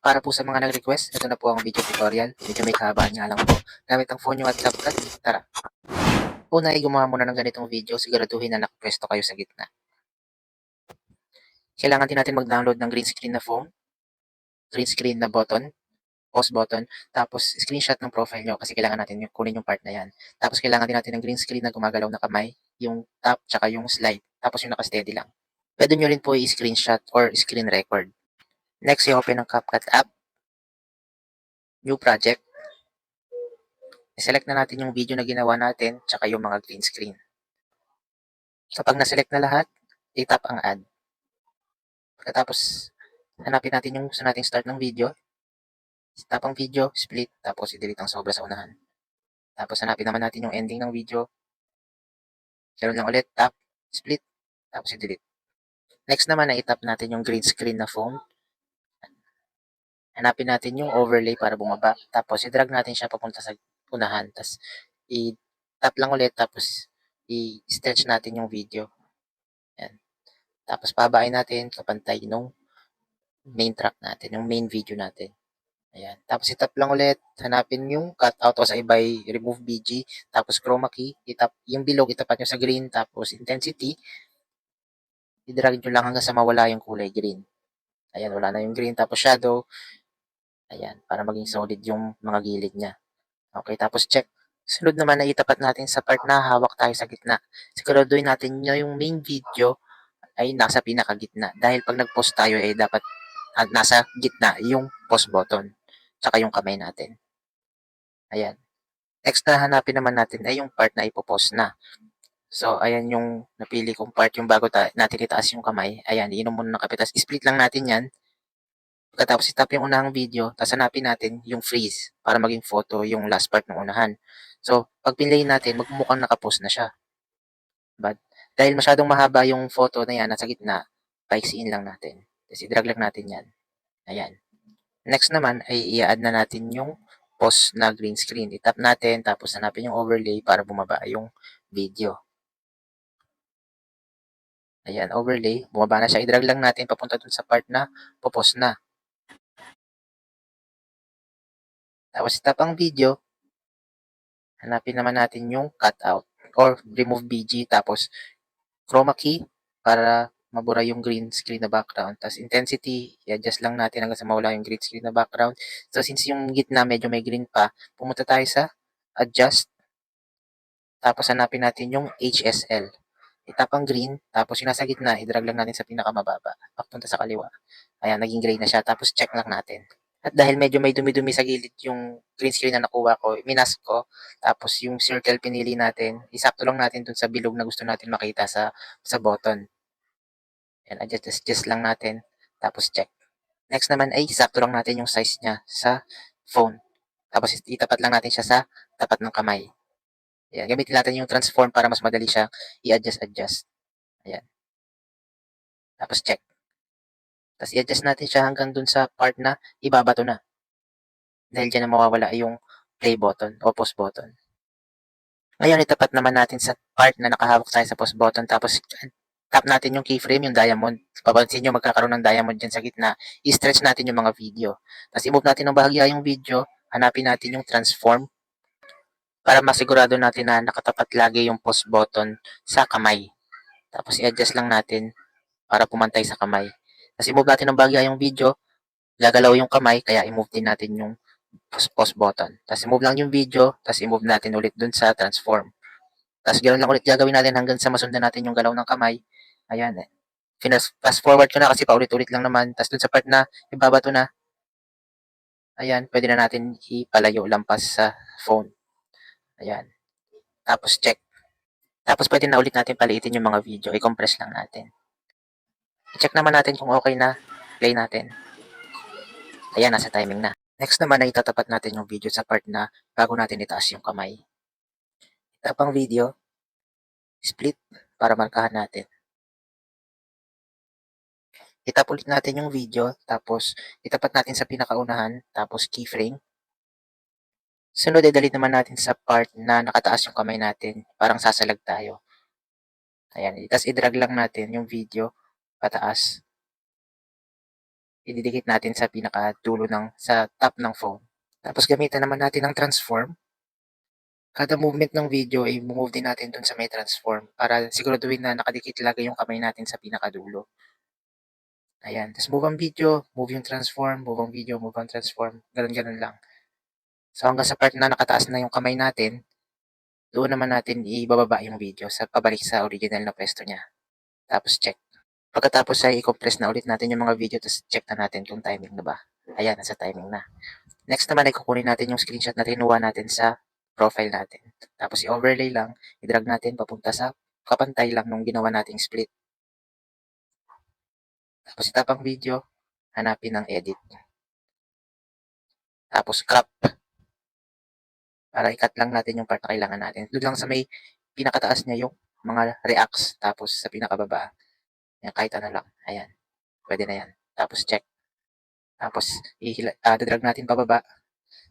Para po sa mga nag-request, ito na po ang video tutorial. Medyo may kahabaan nga lang po. Gamit ang phone nyo at CapCut, tara. Una ay gumawa muna ng ganitong video, siguraduhin na nakapwesto kayo sa gitna. Kailangan din natin mag-download ng green screen na phone, green screen na button, pause button, tapos screenshot ng profile nyo kasi kailangan natin yung kunin yung part na yan. Tapos kailangan din natin ng green screen na gumagalaw na kamay, yung tap, tsaka yung slide, tapos yung naka-steady lang. Pwede nyo rin po i-screenshot or screen record. Next, i-open ang CapCut app, new project. I-select na natin yung video na ginawa natin, tsaka yung mga green screen. Kapag na-select na lahat, i-tap ang add. Pagkatapos, hanapin natin yung gusto nating start ng video. Tap ang video, split, tapos i-delete ang sobra sa unahan. Tapos hanapin naman natin yung ending ng video. Ganun lang ulit, tap, split, tapos i-delete. Next naman na i-tap natin yung green screen na phone. Hanapin natin yung overlay para bumaba. Tapos i-drag natin siya papunta sa unahan. Tapos i-tap lang ulit, tapos i-stretch natin yung video. Yan. Tapos pabain natin kapantay nung main track natin, yung main video natin. Ayan. Tapos i-tap lang ulit, hanapin yung cutout o sa iba remove BG, tapos chroma key, itap yung bilog, itapat nyo sa green, tapos intensity, i-drag nyo lang hanggang sa mawala yung kulay green. Ayan, wala na yung green, tapos shadow, ayan, para maging solid yung mga gilid niya. Okay, tapos check. Sunod naman na itapat natin sa part na hawak tayo sa gitna. Siguraduhin natin na yung main video ay nasa pinakagitna. Dahil pag nag-post tayo ay dapat nasa gitna yung pause button. Tsaka yung kamay natin. Ayan. Next na hanapin naman natin ay yung part na ipopost na. So, ayan yung napili kong part, yung bago natin itaas yung kamay. Ayan, iinom muna ng kape. Tapos, split lang natin yan. Pagkatapos, itap yung unahang video. Tapos, hanapin natin yung freeze para maging photo yung last part ng unahan. So, pag pinlay natin, magmumukhang nakapost na siya. But, dahil masyadong mahaba yung photo na yan nasa gitna, paiksiin lang natin. Tapos, i-drag lang natin yan. Ayan. Next naman ay i-add na natin yung pause na green screen. I-tap natin, tapos hanapin yung overlay para bumaba yung video. Ayan, overlay. Bumaba na siya. I-drag lang natin papunta dun sa part na popause na. Tapos i-tap ang video. Hanapin naman natin yung cutout or remove BG. Tapos chroma key para mabura yung green screen na background. Tapos intensity, i-adjust lang natin hanggang sa mawala yung green screen na background. So since yung gitna medyo may green pa, pumunta tayo sa adjust. Tapos hanapin natin yung HSL. I-tap ang green, tapos yung nasa gitna, i-drag lang natin sa pinakamababa, papunta sa kaliwa. Ayan, naging gray na siya, tapos check lang natin. At dahil medyo may dumi-dumi sa gilid yung green screen na nakuha ko, minas ko, tapos yung circle pinili natin, isakto lang natin dun sa bilog na gusto natin makita sa button. Ayan, adjust lang natin, tapos check. Next naman ay isakto lang natin yung size niya sa phone. Tapos itapat lang natin siya sa tapat ng kamay. Ayan, gamitin natin yung transform para mas madali siya i-adjust. Ayan. Tapos check. Tapos i-adjust natin siya hanggang dun sa part na ibabato na. Dahil dyan na mawawala yung play button o pause button. Ngayon, itapat naman natin sa part na nakahawak tayo sa pause button. Tapos tap natin yung keyframe, yung diamond. Papansin nyo, magkakaroon ng diamond dyan sa gitna. I-stretch natin yung mga video. Tapos i-move natin ng bahagya yung video. Hanapin natin yung transform para masigurado natin na nakatapat lagi yung pause button sa kamay. Tapos i-adjust lang natin para pumantay sa kamay. Tapos i-move natin ng bahagya yung video. Gagalaw yung kamay, kaya i-move din natin yung pause button. Tapos i-move lang yung video, tapos i-move natin ulit dun sa transform. Tapos ganoon lang ulit gagawin natin hanggang sa masundan natin yung galaw ng kamay. Ayan eh. Fast forward ko na kasi paulit-ulit lang naman. Tapos dun sa part na ibabato na, ayan, pwede na natin ipalayo lampas sa phone. Ayan. Tapos check. Tapos pwede na ulit natin paliitin yung mga video. I-compress lang natin. I-check naman natin kung okay na. Play natin. Ayan, nasa timing na. Next naman ay itatapat natin yung video sa part na bago natin itaas yung kamay. Tap ang video, split para markahan natin. Itap ulit natin yung video, tapos itapat natin sa pinakaunahan, tapos keyframe. Sunod ay dalit naman natin sa part na nakataas yung kamay natin, parang sasalag tayo. Ayan, tapos i-drag lang natin yung video pataas. ididikit natin sa pinakadulo sa top ng phone. Tapos gamitan naman natin ng transform. Kada movement ng video ay move din natin dun sa may transform para siguraduhin na nakadikit lagi yung kamay natin sa pinakadulo. Ayan. Tapos move ang video, move yung transform, move ang video, move ang transform. Ganun-ganun lang. So hanggang sa part na nakataas na yung kamay natin, doon naman natin ibababa yung video sa pabalik sa original na pwesto niya. Tapos check. Pagkatapos ay i-compress na ulit natin yung mga video tapos check na natin kung timing na ba. Ayan, nasa timing na. Next naman ay kukunin natin yung screenshot na kinuha natin sa profile natin. Tapos i-overlay lang, i-drag natin papunta sa kapantay lang nung ginawa nating split. Tapos itap ang video, hanapin ang edit. Tapos crop. Para i-cut lang natin yung part na kailangan natin. Doon lang sa may pinakataas niya yung mga reacts. Tapos sa pinakababa, yan, kahit ano lang. Ayan. Pwede na yan. Tapos check. Tapos drag natin pababa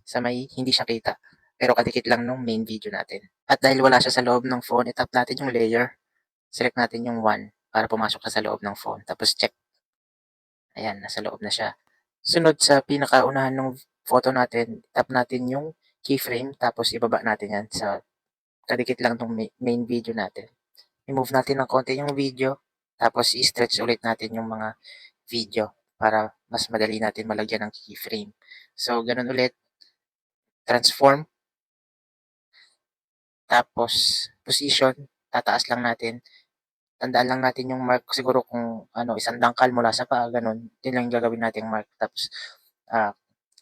sa may hindi siya kita. Pero kadikit lang nung main video natin. At dahil wala siya sa loob ng phone, itap natin yung layer. Select natin yung 1 para pumasok siya sa loob ng phone. Tapos check. Ayan, nasa loob na siya. Sunod sa pinakaunahan ng photo natin, tap natin yung keyframe. Tapos ibaba natin yan sa kadikit lang ng main video natin. I-move natin ng konti yung video. Tapos i-stretch ulit natin yung mga video para mas madali natin malagyan ng keyframe. So, ganun ulit. Transform. Tapos, position. Tataas lang natin. Tandaan lang natin yung mark siguro kung isang dangkal mula sa paa, ganun. Yun lang yung gagawin nating mark. Tapos,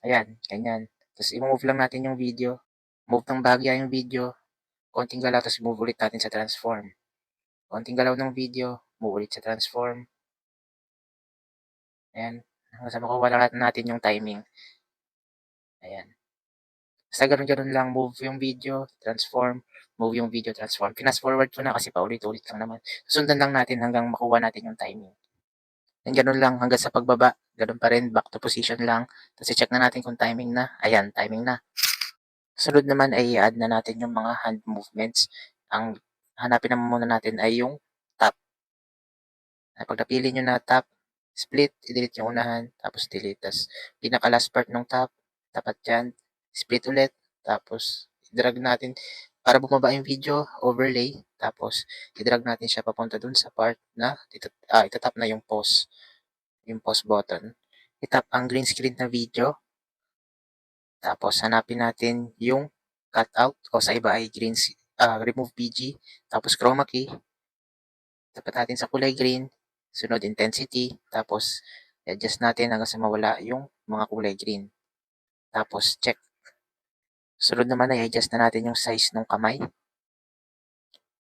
ayan, ganyan. Tapos, i-move lang natin yung video. Move ng bahagya yung video. Konting galaw, tapos move ulit natin sa transform. Konting galaw ng video, move ulit sa transform. Ayan. Hanggang sa makuha lang natin yung timing. Ayan. Basta ganun-ganun lang, move yung video, transform, move yung video, transform. Fast forward ko na kasi paulit-ulit lang naman. Sundan lang natin hanggang makuha natin yung timing. And ganun lang hanggang sa pagbaba, ganun pa rin, back to position lang. Tapos i-check na natin kung timing na. Ayan, timing na. Sunod naman ay i-add na natin yung mga hand movements. Ang hanapin naman muna natin ay yung tap. Pag napili nyo na tap, split, i-delete yung unahan, tapos delete. Tapos pinaka last part ng tap, tapat dyan, split ulit, tapos i-drag natin para bumaba yung video, overlay, tapos i-drag natin siya papunta dun sa part na itatap na yung pause button. I-tap ang green screen na video, tapos hanapin natin yung cutout o sa iba ay remove PG, tapos chroma key, tapat natin sa kulay green, sunod intensity, tapos i-adjust natin hanggang sa mawala yung mga kulay green. Tapos check. Sunod naman ay i-adjust na natin yung size ng kamay.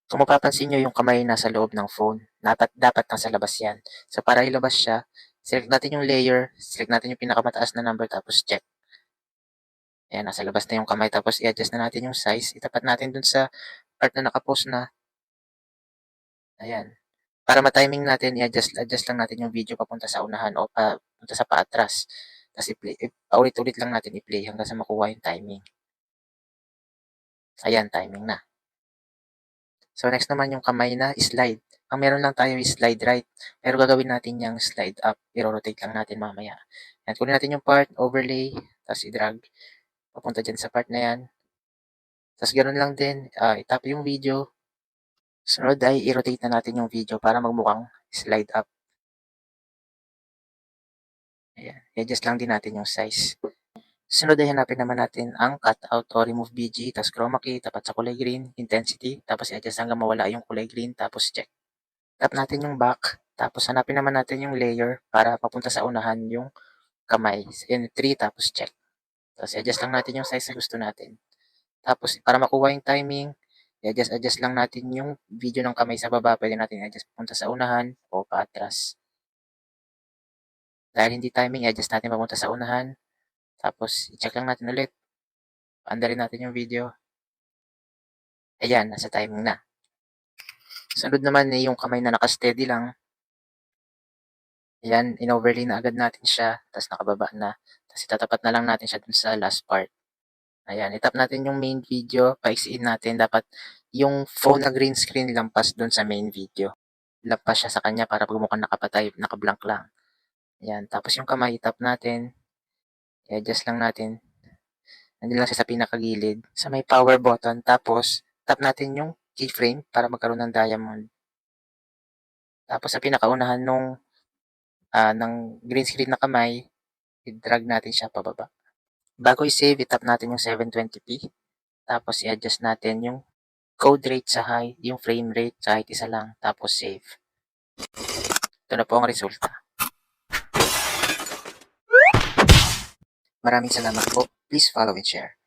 Kung mapapansin nyo yung kamay nasa loob ng phone, dapat nasa labas yan. So para ilabas siya, select natin yung layer, select natin yung pinakamataas na number, tapos check. Ayan, nasa labas na yung kamay, tapos i-adjust na natin yung size. Itapat natin dun sa part na nakapost na. Ayan. Para ma-timing natin, i-adjust lang natin yung video papunta sa unahan o papunta sa paatras. Tapos paulit-ulit lang natin i-play hanggang sa makuha yung timing. Ayan, timing na. So, next naman yung kamay na slide. Ang meron lang tayo is slide right. Pero gagawin natin yung slide up. I-rotate lang natin mamaya. Yan, kunin natin yung part, overlay, tapos i-drag. Papunta dyan sa part na yan. Tapos ganoon lang din, i-tap yung video. Sunod ay i-rotate na natin yung video para magmukhang slide up. Ayan, i-adjust lang din natin yung size. Sunod ay hanapin naman natin ang cutout o remove BG, tapos chroma key, tapat sa kulay green, intensity, tapos i-adjust hanggang mawala yung kulay green, tapos check. Tap natin yung back, tapos hanapin naman natin yung layer para papunta sa unahan yung kamay. In 3, tapos check. Tapos i-adjust lang natin yung size na gusto natin. Tapos para makuha yung timing, i-adjust lang natin yung video ng kamay sa baba. Pwede natin i-adjust papunta sa unahan o paatras. Dahil hindi timing, i-adjust natin papunta sa unahan. Tapos i-check lang natin ulit. Paandarin natin yung video. Ayan, nasa timing na. Sunod naman ay yung kamay na naka-steady lang. Ayan, in-overlay na agad natin siya, tapos nakababa na. Tapos itatapat na lang natin siya dun sa last part. Ayan, itap natin yung main video, paiksiin natin. Dapat yung phone na green screen lampas dun sa main video. Lampas siya sa kanya para pag mukhang nakapatay, nakablank lang. Yan. Tapos yung kamay, tap natin. I-adjust lang natin. Nandun lang siya sa pinakagilid. Sa may power button. Tapos, tap natin yung keyframe para magkaroon ng diamond. Tapos sa pinakaunahan ng green screen na kamay, i-drag natin siya pababa. Bago i-save, i-tap natin yung 720p. Tapos i-adjust natin yung code rate sa high, yung frame rate sa kahit isa lang. Tapos save. Ito na po ang resulta. Maraming salamat po. Please follow and share.